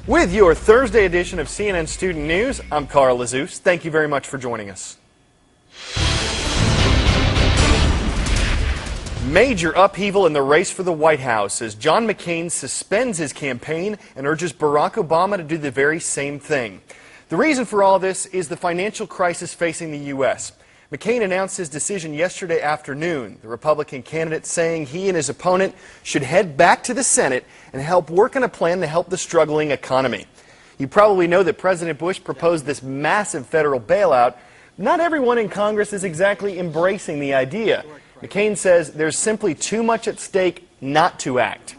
With your Thursday edition of CNN Student News, I'm Carl Lazouse. Thank you very much for joining us. Major upheaval in the race for the White House as John McCain suspends his campaign and urges Barack Obama to do the very same thing. The reason for all this is the financial crisis facing the U.S. McCain announced his decision yesterday afternoon, the Republican candidate saying he and his opponent should head back to the Senate and help work on a plan to help the struggling economy. You probably know that President Bush proposed this massive federal bailout. Not everyone in Congress is exactly embracing the idea. McCain says there's simply too much at stake not to act.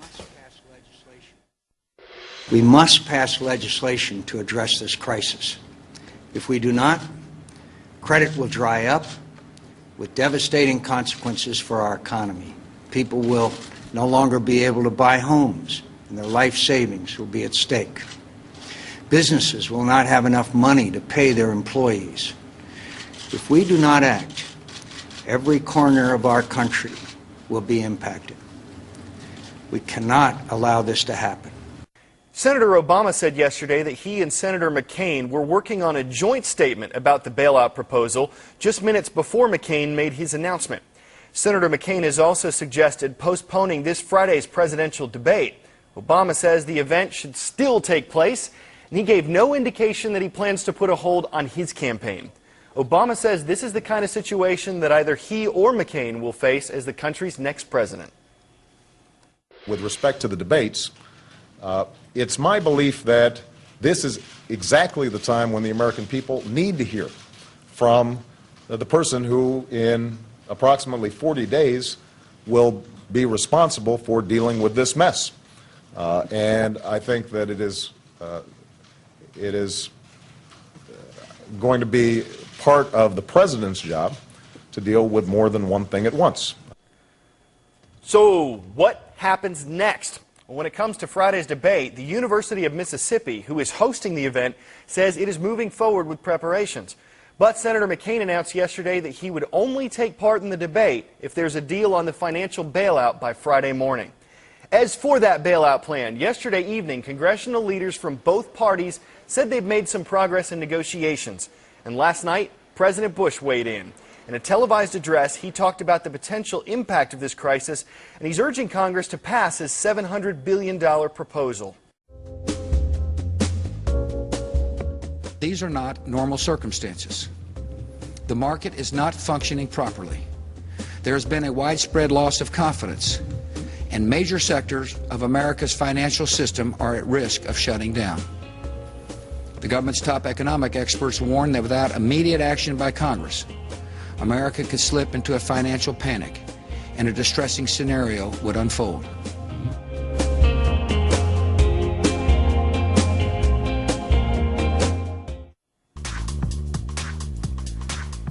We must pass legislation to address this crisis. If we do not, credit will dry up with devastating consequences for our economy. People will no longer be able to buy homes, and their life savings will be at stake. Businesses will not have enough money to pay their employees. If we do not act, every corner of our country will be impacted. We cannot allow this to happen. Senator Obama said yesterday that he and Senator McCain were working on a joint statement about the bailout proposal just minutes before McCain made his announcement. Senator McCain has also suggested postponing this Friday's presidential debate. Obama says the event should still take place, and he gave no indication that he plans to put a hold on his campaign. Obama says this is the kind of situation that either he or McCain will face as the country's next president. With respect to the debates, it's my belief that this is exactly the time when the American people need to hear from the person who, in approximately 40 days, will be responsible for dealing with this mess. And I think that it is going to be part of the president's job to deal with more than one thing at once. So what happens next? When it comes to Friday's debate, the University of Mississippi, who is hosting the event, says it is moving forward with preparations. But Senator McCain announced yesterday that he would only take part in the debate if there's a deal on the financial bailout by Friday morning. As for that bailout plan, yesterday evening, congressional leaders from both parties said they've made some progress in negotiations. And last night, President Bush weighed in. In a televised address, he talked about the potential impact of this crisis, and he's urging Congress to pass his $700 billion proposal. These are not normal circumstances. The market is not functioning properly. There has been a widespread loss of confidence, and major sectors of America's financial system are at risk of shutting down. The government's top economic experts warn that without immediate action by Congress, America could slip into a financial panic, and a distressing scenario would unfold.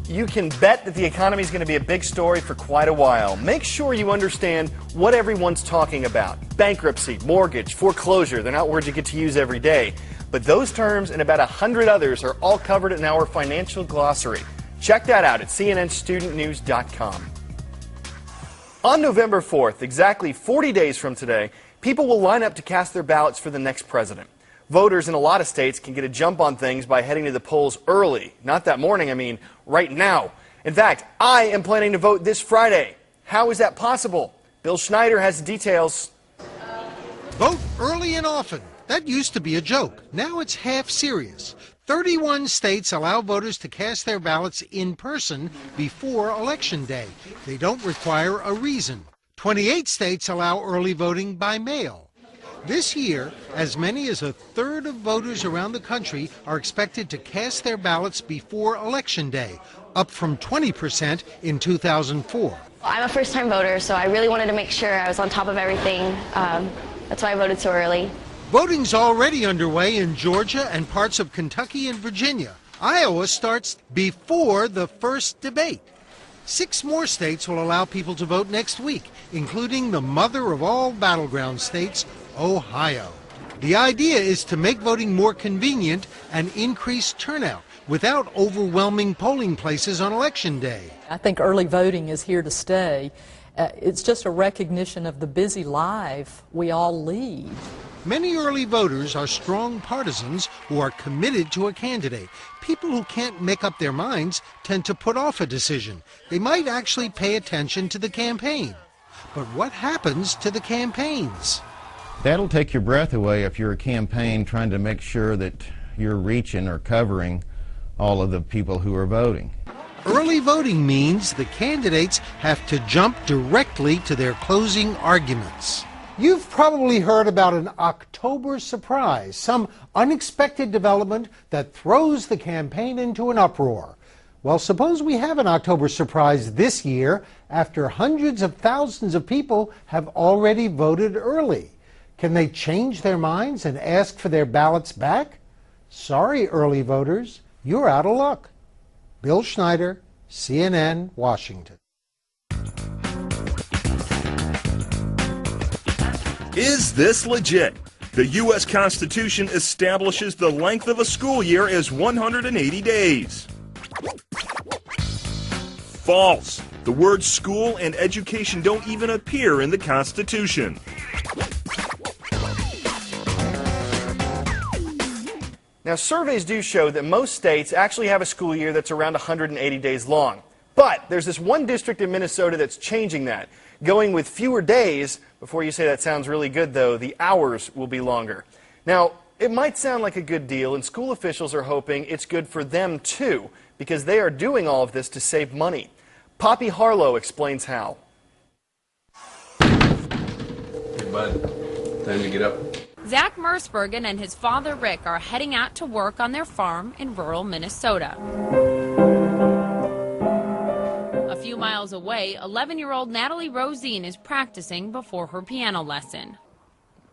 You can bet that the economy is going to be a big story for quite a while. Make sure you understand what everyone's talking about. Bankruptcy, mortgage, foreclosure, they're not words you get to use every day. But those terms and about 100 others are all covered in our financial glossary. Check that out at cnnstudentnews.com. On November 4th, exactly 40 days from today, people will line up to cast their ballots for the next president. Voters in a lot of states can get a jump on things by heading to the polls early. Not that morning, I mean right now. In fact, I am planning to vote this Friday. How is that possible? Bill Schneider has the details. Vote early and often. That used to be a joke. Now it's half serious. 31 states allow voters to cast their ballots in person before Election Day. They don't require a reason. 28 states allow early voting by mail. This year, as many as a third of voters around the country are expected to cast their ballots before Election Day, up from 20% in 2004. I'm a first-time voter, so I really wanted to make sure I was on top of everything. That's why I voted so early. Voting's already underway in Georgia and parts of Kentucky and Virginia. Iowa starts before the first debate. 6 more states will allow people to vote next week, including the mother of all battleground states, Ohio. The idea is to make voting more convenient and increase turnout without overwhelming polling places on Election Day. I think early voting is here to stay. It's just a recognition of the busy life we all lead. Many early voters are strong partisans who are committed to a candidate. People who can't make up their minds tend to put off a decision. They might actually pay attention to the campaign. But what happens to the campaigns? That'll take your breath away if you're a campaign trying to make sure that you're reaching or covering all of the people who are voting. Early voting means the candidates have to jump directly to their closing arguments. You've probably heard about an October surprise, some unexpected development that throws the campaign into an uproar. Well, suppose we have an October surprise this year after hundreds of thousands of people have already voted early. Can they change their minds and ask for their ballots back? Sorry, early voters, you're out of luck. Bill Schneider, CNN, Washington. Is this legit? The U.S. Constitution establishes the length of a school year as 180 days. False. The words school and education don't even appear in the Constitution. Now, surveys do show that most states actually have a school year that's around 180 days long. But there's this one district in Minnesota that's changing that, going with fewer days. Before you say that sounds really good, though, the hours will be longer. Now, it might sound like a good deal, and school officials are hoping it's good for them, too, because they are doing all of this to save money. Poppy Harlow explains how. Hey, bud. Time to get up. Zach Mersbergen and his father Rick are heading out to work on their farm in rural Minnesota. A few miles away, 11-year-old Natalie Rosine is practicing before her piano lesson.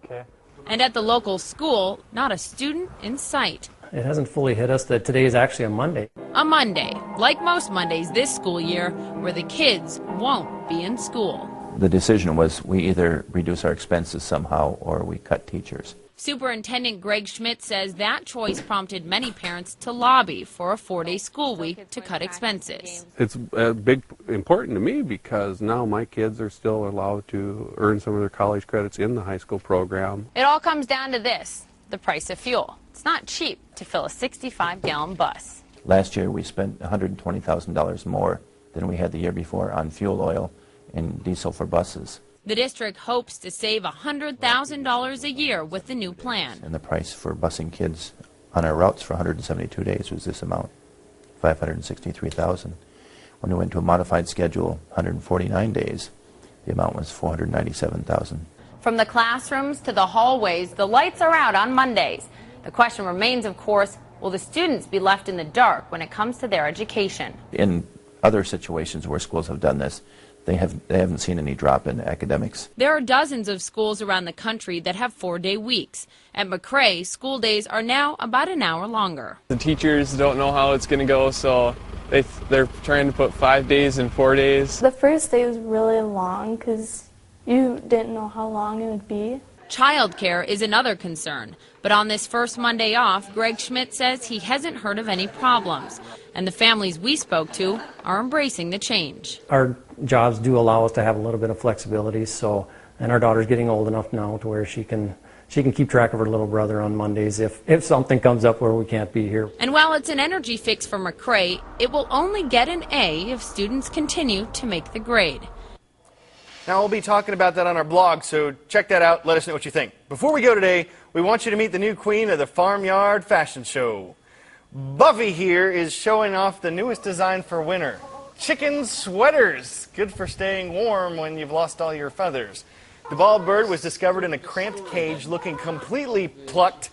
Okay. And at the local school, not a student in sight. It hasn't fully hit us that today is actually a Monday. A Monday, like most Mondays this school year, where the kids won't be in school. The decision was we either reduce our expenses somehow or we cut teachers. Superintendent Greg Schmidt says that choice prompted many parents to lobby for a 4-day school week to cut expenses. It's important to me because now my kids are still allowed to earn some of their college credits in the high school program. It all comes down to this, the price of fuel. It's not cheap to fill a 65-gallon bus. Last year we spent $120,000 more than we had the year before on fuel oil and diesel for buses. The district hopes to save $100,000 a year with the new plan. And the price for busing kids on our routes for 172 days was this amount, $563,000. When we went to a modified schedule, 149 days, the amount was $497,000. From the classrooms to the hallways, the lights are out on Mondays. The question remains, of course, will the students be left in the dark when it comes to their education? In other situations where schools have done this, they haven't seen any drop in academics. There are dozens of schools around the country that have 4-day weeks. At McRae, school days are now about an hour longer. The teachers don't know how it's going to go, so they're trying to put 5 days and 4 days. The first day was really long because you didn't know how long it would be. Childcare is another concern, but on this first Monday off, Greg Schmidt says he hasn't heard of any problems, and the families we spoke to are embracing the change. Our jobs do allow us to have a little bit of flexibility, and our daughter's getting old enough now to where she can keep track of her little brother on Mondays if something comes up where we can't be here. And while it's an energy fix for McRae, it will only get an A if students continue to make the grade. Now, we'll be talking about that on our blog, so check that out. Let us know what you think. Before we go today, we want you to meet the new queen of the Farmyard Fashion Show. Buffy here is showing off the newest design for winter. Chicken sweaters. Good for staying warm when you've lost all your feathers. The bald bird was discovered in a cramped cage looking completely plucked.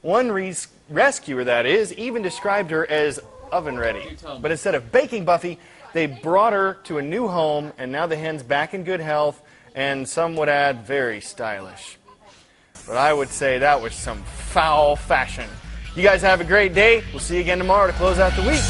One rescuer, that is, even described her as oven ready. But instead of baking Buffy, they brought her to a new home, and now the hen's back in good health, and some would add very stylish. But I would say that was some foul fashion. You guys have a great day. We'll see you again tomorrow to close out the week.